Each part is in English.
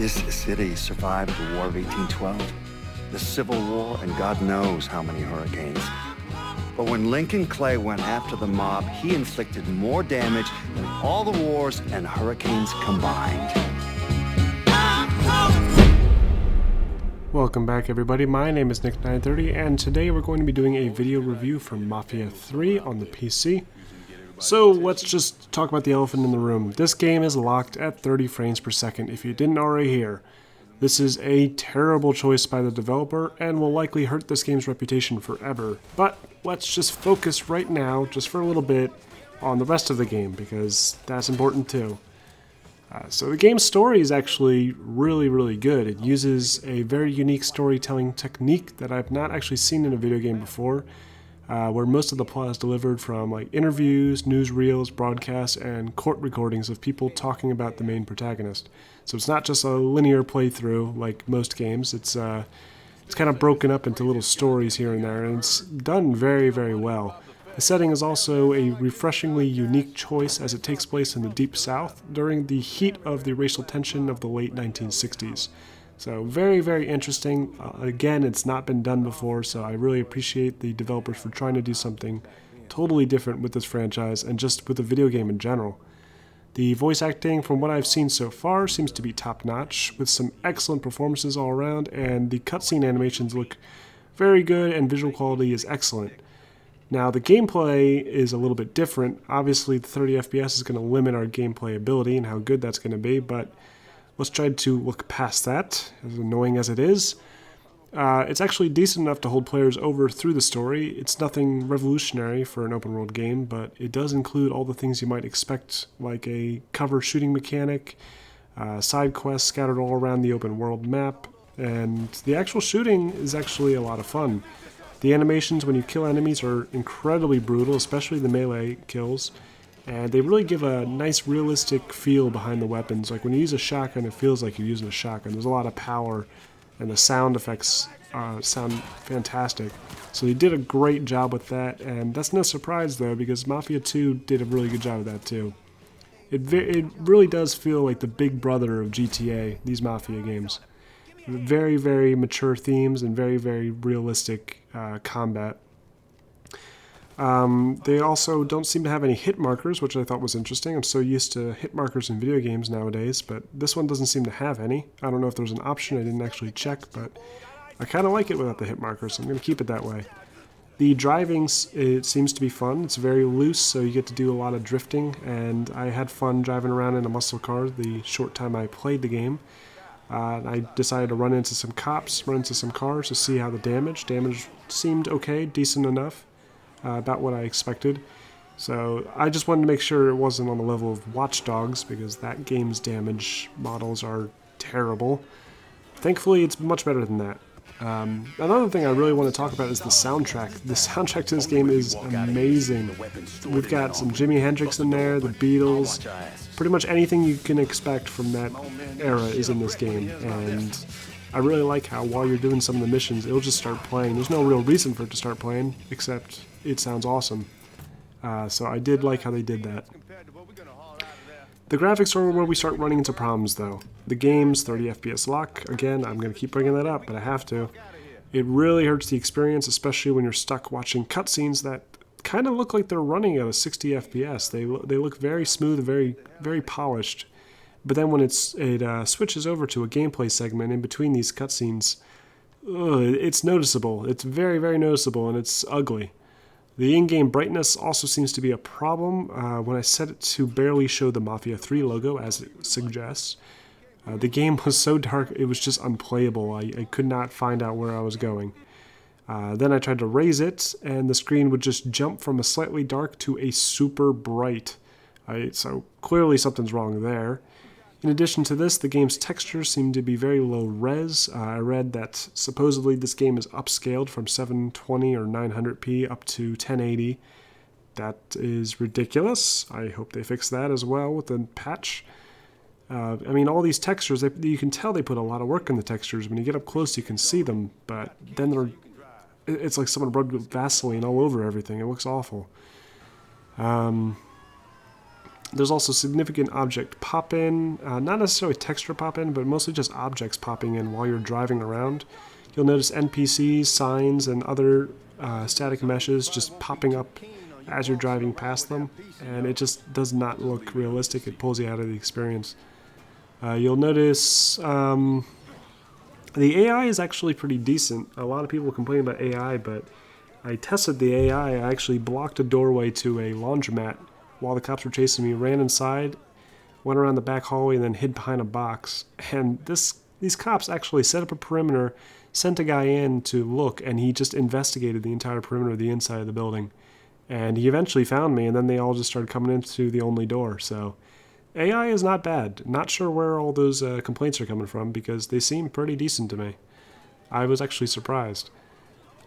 This city survived the War of 1812, the Civil War, and God knows how many hurricanes. But when Lincoln Clay went after the mob, he inflicted more damage than all the wars and hurricanes combined. Welcome back, everybody. My name is Nick930, and today we're going to be doing a video review for Mafia 3 on the PC. So let's just talk about the elephant in the room. This game is locked at 30 frames per second, if you didn't already hear. This is a terrible choice by the developer and will likely hurt this game's reputation forever. But let's just focus right now, just for a little bit, on the rest of the game, because that's important too. So the game's story is actually really good. It uses a very unique storytelling technique that I've not actually seen in a video game before, where most of the plot is delivered from like interviews, newsreels, broadcasts, and court recordings of people talking about the main protagonist. So it's not just a linear playthrough like most games. It's kind of broken up into little stories here and there, and it's done very well. The setting is also a refreshingly unique choice as it takes place in the Deep South during the heat of the racial tension of the late 1960s. So very interesting. Again, it's not been done before, so I really appreciate the developers for trying to do something totally different with this franchise and just with the video game in general. The voice acting, from what I've seen so far, seems to be top-notch, with some excellent performances all around, and the cutscene animations look very good and visual quality is excellent. Now, the gameplay is a little bit different. Obviously, the 30 FPS is going to limit our gameplay ability and how good that's going to be, but let's try to look past that, as annoying as it is. It's actually decent enough to hold players over through the story. It's nothing revolutionary for an open-world game, but it does include all the things you might expect, like a cover shooting mechanic, side quests scattered all around the open-world map, and the actual shooting is actually a lot of fun. The animations when you kill enemies are incredibly brutal, especially the melee kills, and they really give a nice realistic feel behind the weapons. Like when you use a shotgun, it feels like you're using a shotgun. There's a lot of power, and the sound effects sound fantastic. So they did a great job with that, and that's no surprise though, because Mafia 2 did a really good job of that too. It really does feel like the big brother of GTA, these Mafia games. Very mature themes and very realistic combat. They also don't seem to have any hit markers, which I thought was interesting. I'm so used to hit markers in video games nowadays, but this one doesn't seem to have any. I don't know if there's an option, I didn't actually check, but I kind of like it without the hit markers, so I'm going to keep it that way. The driving, it seems to be fun. It's very loose, so you get to do a lot of drifting, and I had fun driving around in a muscle car the short time I played the game. I decided to run into some cops, run into some cars to see how the damage seemed okay, decent enough, about what I expected. So I just wanted to make sure it wasn't on the level of Watch Dogs, because that game's damage models are terrible. Thankfully, it's much better than that. Another thing I really want to talk about is the soundtrack. The soundtrack to this game is amazing. We've got some Jimi Hendrix in there, the Beatles, pretty much anything you can expect from that era is in this game, and I really like how while you're doing some of the missions, it'll just start playing. There's no real reason for it to start playing, except it sounds awesome. So I did like how they did that. The graphics are where we start running into problems, though. The game's 30 FPS lock, again, I'm going to keep bringing that up, but I have to. It really hurts the experience, especially when you're stuck watching cutscenes that kind of look like they're running at a 60 FPS. They look very smooth, very polished. But then when it switches over to a gameplay segment in between these cutscenes, it's noticeable. It's very noticeable, and it's ugly. The in-game brightness also seems to be a problem. When I set it to barely show the Mafia 3 logo, as it suggests, the game was so dark it was just unplayable. I could not find out where I was going. Then I tried to raise it, and the screen would just jump from a slightly dark to a super bright. So clearly something's wrong there. In addition to this, the game's textures seem to be very low res. I read that supposedly this game is upscaled from 720 or 900p up to 1080. That is ridiculous. I hope they fix that as well with the patch. I mean, all these textures, you can tell they put a lot of work in the textures. When you get up close, you can see them, but then it's like someone rubbed Vaseline all over everything. It looks awful. There's also significant object pop-in, not necessarily texture pop-in, but mostly just objects popping in while you're driving around. You'll notice NPCs, signs, and other static meshes just popping up as you're driving past them, and it just does not look realistic. It pulls you out of the experience. You'll notice the AI is actually pretty decent. A lot of people complain about AI, but I tested the AI. I actually blocked a doorway to a laundromat while the cops were chasing me, ran inside, went around the back hallway, and then hid behind a box. And these cops actually set up a perimeter, sent a guy in to look, and he just investigated the entire perimeter of the inside of the building. And he eventually found me, and then they all just started coming into the only door. So AI is not bad. Not sure where all those complaints are coming from, because they seem pretty decent to me. I was actually surprised.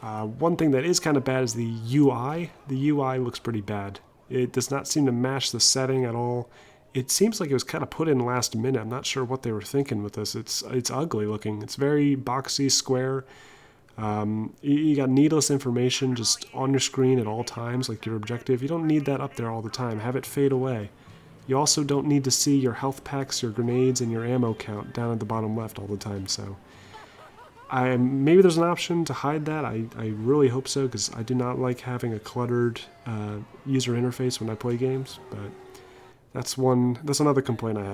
One thing that is kind of bad is the UI. The UI looks pretty bad. It does not seem to match the setting at all. It seems like it was kind of put in last minute. I'm not sure what they were thinking with this. It's ugly looking. It's very boxy, square. You got needless information just on your screen at all times, like your objective. You don't need that up there all the time. Have it fade away. You also don't need to see your health packs, your grenades, and your ammo count down at the bottom left all the time. So maybe there's an option to hide that. I really hope so, because I do not like having a cluttered user interface when I play games. But that's another complaint I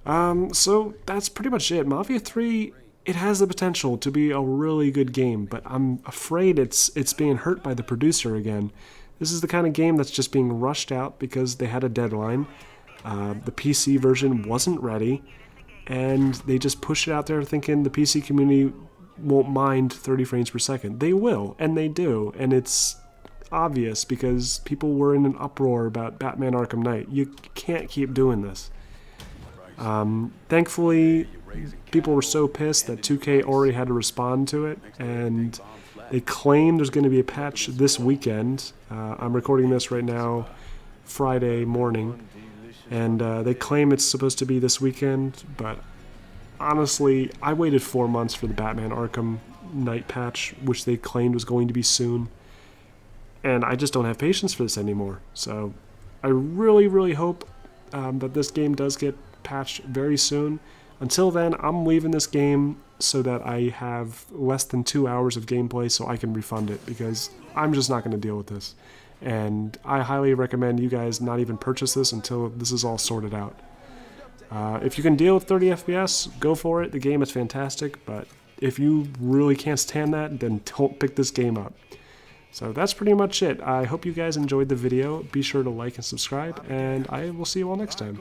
have. So that's pretty much it. Mafia 3, it has the potential to be a really good game, but I'm afraid it's being hurt by the producer again. This is the kind of game that's just being rushed out because they had a deadline. The PC version wasn't ready, and they just push it out there thinking the PC community won't mind 30 frames per second. They will, and they do, and it's obvious because people were in an uproar about Batman Arkham Knight. You can't keep doing this. Thankfully, people were so pissed that 2K already had to respond to it, and they claim there's going to be a patch this weekend. I'm recording this right now, Friday morning, and they claim it's supposed to be this weekend, but honestly, I waited 4 months for the Batman Arkham Knight patch, which they claimed was going to be soon, and I just don't have patience for this anymore. So I really, really hope that this game does get patched very soon. Until then, I'm leaving this game so that I have less than 2 hours of gameplay so I can refund it, because I'm just not going to deal with this. And I highly recommend you guys not even purchase this until this is all sorted out. If you can deal with 30 FPS, go for it. The game is fantastic, but if you really can't stand that, then don't pick this game up. So that's pretty much it. I hope you guys enjoyed the video. Be sure to like and subscribe, and I will see you all next time.